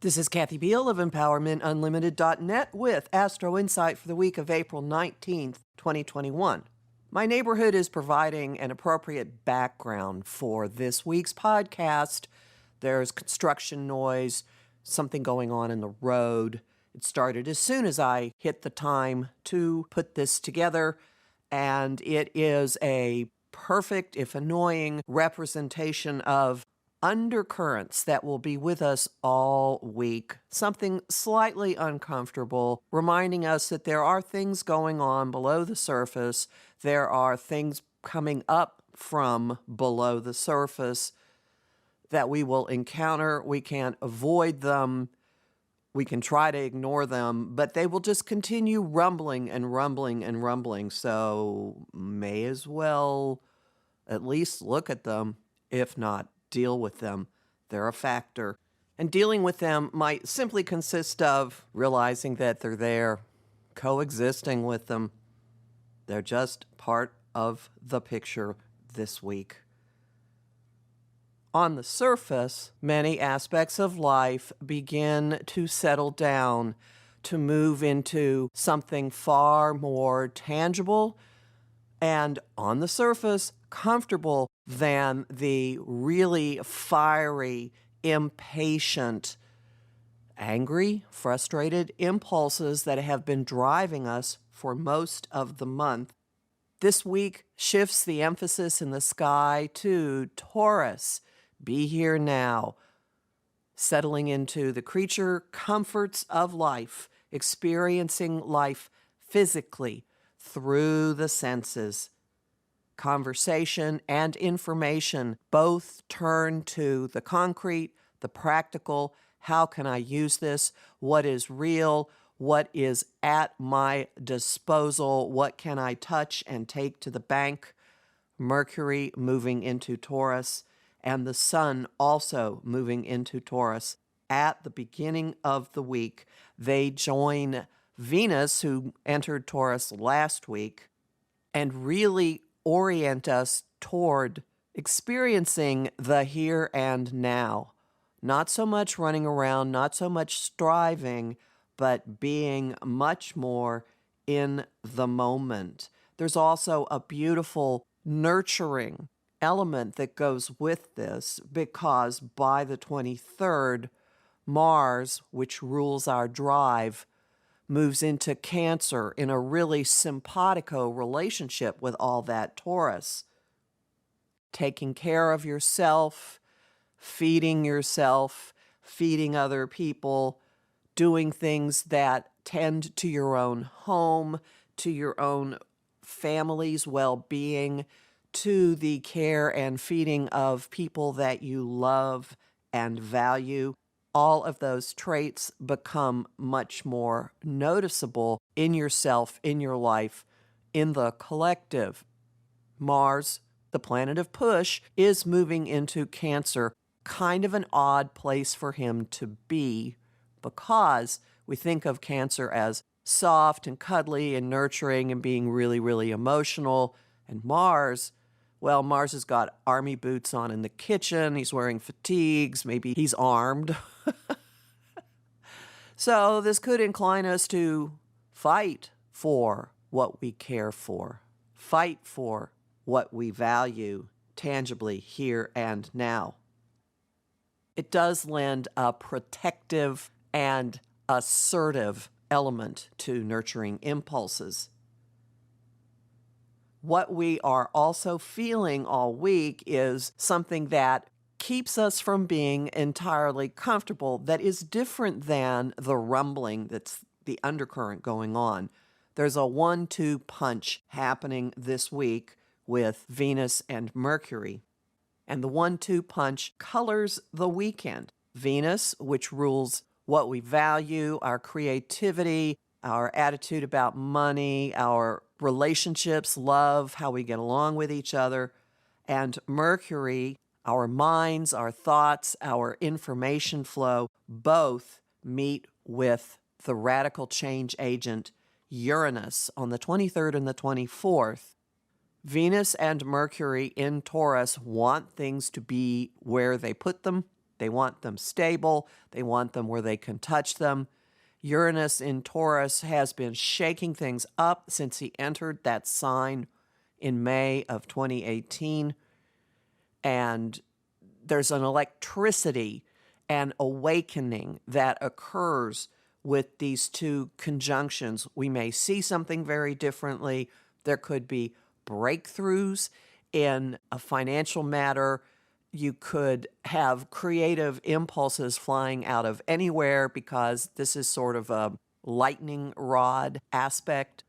This is Kathy Biehl of EmpowermentUnlimited.net with Astro-Insight for the week of April 19th, 2021. My neighborhood is providing an appropriate background for this week's podcast. There's construction noise, something going on in the road. It started as soon as I hit the time to put this together, and it is a perfect, if annoying, representation of undercurrents that will be with us all week. Something slightly uncomfortable, reminding us that there are things going on below the surface. There are things coming up from below the surface that we will encounter. We can't avoid them. We can try to ignore them, but they will just continue rumbling and rumbling and rumbling. So may as well at least look at them, if not deal with them. They're a factor. And dealing with them might simply consist of realizing that they're there, coexisting with them. They're just part of the picture this week. On the surface, many aspects of life begin to settle down, to move into something far more tangible and, on the surface, comfortable than the really fiery, impatient, angry, frustrated impulses that have been driving us for most of the month. This week shifts the emphasis in the sky to Taurus. Be here now, settling into the creature comforts of life, experiencing life physically through the senses. Conversation and information both turn to the concrete, the practical. How can I use this? What is real? What is at my disposal? What can I touch and take to the bank? Mercury moving into Taurus, and the Sun also moving into Taurus. At the beginning of the week, they join Venus, who entered Taurus last week, and really orient us toward experiencing the here and now. Not so much running around, not so much striving, but being much more in the moment. There's also a beautiful nurturing element that goes with this, because by the 23rd, Mars, which rules our drive, moves into Cancer in a really simpatico relationship with all that Taurus. Taking care of yourself, feeding other people, doing things that tend to your own home, to your own family's well-being, to the care and feeding of people that you love and value. All of those traits become much more noticeable in yourself, in your life, in the collective. Mars, the planet of push, is moving into Cancer, kind of an odd place for him to be, because we think of Cancer as soft and cuddly and nurturing and being really, really emotional. And Mars, well, Mars has got army boots on in the kitchen. He's wearing fatigues. Maybe he's armed. So this could incline us to fight for what we care for, fight for what we value tangibly here and now. It does lend a protective and assertive element to nurturing impulses. What we are also feeling all week is something that keeps us from being entirely comfortable, that is different than the rumbling that's the undercurrent going on. There's a 1-2 punch happening this week with Venus and Mercury. And the 1-2 punch colors the weekend. Venus, which rules what we value, our creativity, our attitude about money, our relationships, love, how we get along with each other, and Mercury, our minds, our thoughts, our information flow, both meet with the radical change agent Uranus on the 23rd and the 24th. Venus and Mercury in Taurus want things to be where they put them. They want them stable. They want them where they can touch them. Uranus in Taurus has been shaking things up since he entered that sign in May of 2018. And there's an electricity and awakening that occurs with these two conjunctions. We may see something very differently. There could be breakthroughs in a financial matter. You could have creative impulses flying out of anywhere because this is sort of a lightning rod aspect.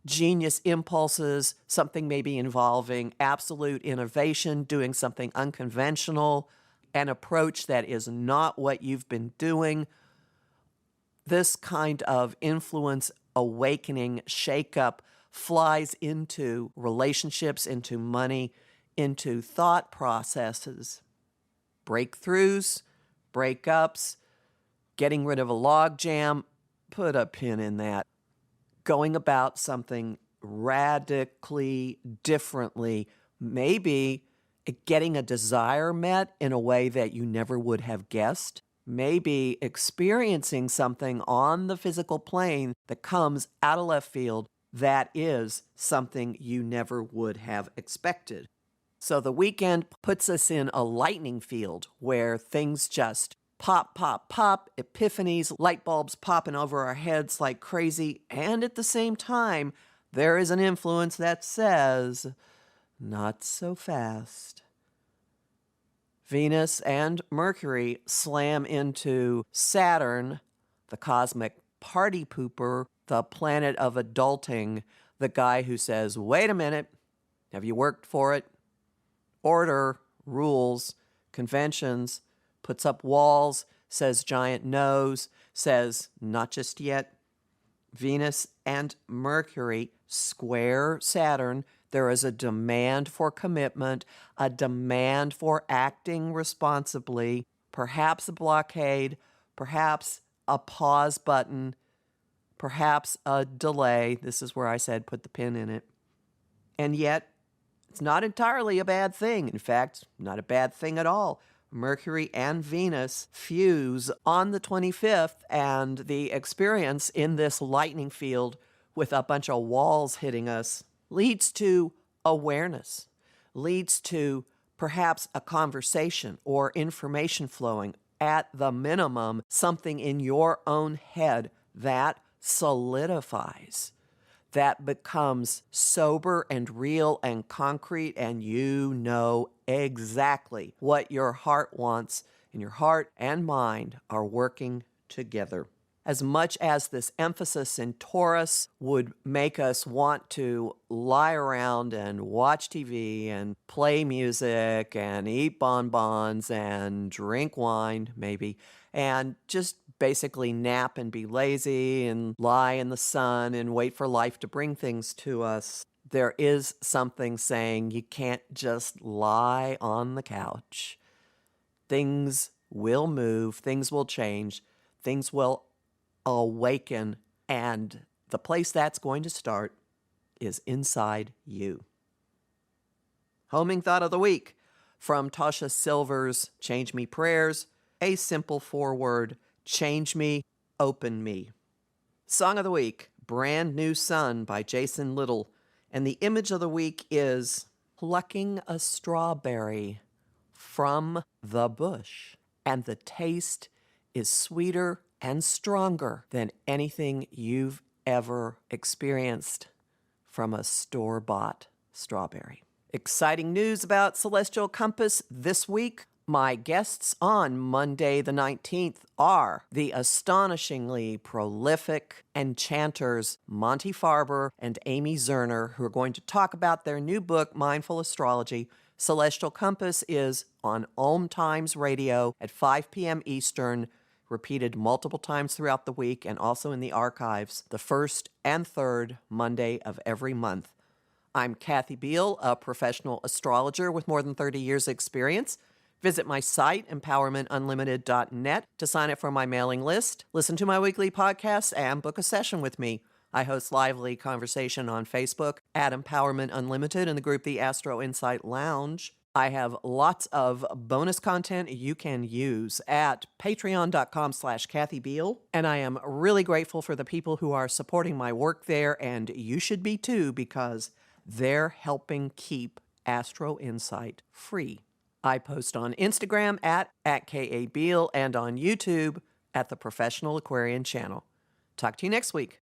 Genius impulses, something maybe involving absolute innovation, doing something unconventional, an approach that is not what you've been doing. This kind of influence, awakening, shakeup flies into relationships, into money, into thought processes. Breakthroughs, breakups, getting rid of a logjam, put a pin in that. Going about something radically differently, maybe getting a desire met in a way that you never would have guessed, maybe experiencing something on the physical plane that comes out of left field that is something you never would have expected. So the weekend puts us in a lightning field where things just pop, pop, pop, epiphanies, light bulbs popping over our heads like crazy. And at the same time, there is an influence that says, not so fast. Venus and Mercury slam into Saturn, the cosmic party pooper, the planet of adulting, the guy who says, wait a minute, have you worked for it? Order, rules, conventions, puts up walls, says giant no's, says not just yet. Venus and Mercury square Saturn. There is a demand for commitment, a demand for acting responsibly, perhaps a blockade, perhaps a pause button, perhaps a delay. This is where I said put the pin in it. And yet, it's not entirely a bad thing. In fact, not a bad thing at all. Mercury and Venus fuse on the 25th, and the experience in this lightning field with a bunch of walls hitting us leads to awareness, leads to perhaps a conversation or information flowing. At the minimum, something in your own head that solidifies, that becomes sober and real and concrete, and you know exactly what your heart wants, and your heart and mind are working together. As much as this emphasis in Taurus would make us want to lie around and watch TV and play music and eat bonbons and drink wine, maybe, and just basically nap and be lazy and lie in the sun and wait for life to bring things to us, there is something saying you can't just lie on the couch. Things will move, things will change, things will awaken, and the place that's going to start is inside you. Homing thought of the week from Tasha Silver's Change Me Prayers, a simple foreword: change me, open me. Song of the week, Brand New Sun by Jason Little, and the image of the week is plucking a strawberry from the bush, and the taste is sweeter and stronger than anything you've ever experienced from a store-bought strawberry. Exciting news about Celestial Compass this week. My guests on Monday the 19th are the astonishingly prolific enchanters Monty Farber and Amy Zerner, who are going to talk about their new book, Mindful Astrology. Celestial Compass is on Om Times Radio at 5 p.m. Eastern, repeated multiple times throughout the week and also in the archives, the first and third Monday of every month. I'm Kathy Biehl, a professional astrologer with more than 30 years' experience. Visit my site, empowermentunlimited.net, to sign up for my mailing list, listen to my weekly podcasts, and book a session with me. I host lively conversation on Facebook at Empowerment Unlimited in the group The Astro-Insight Lounge. I have lots of bonus content you can use at patreon.com/Kathy Biehl. And I am really grateful for the people who are supporting my work there, and you should be too, because they're helping keep Astro-Insight free. I post on Instagram at @KABiehl and on YouTube at the Professional Aquarian Channel. Talk to you next week.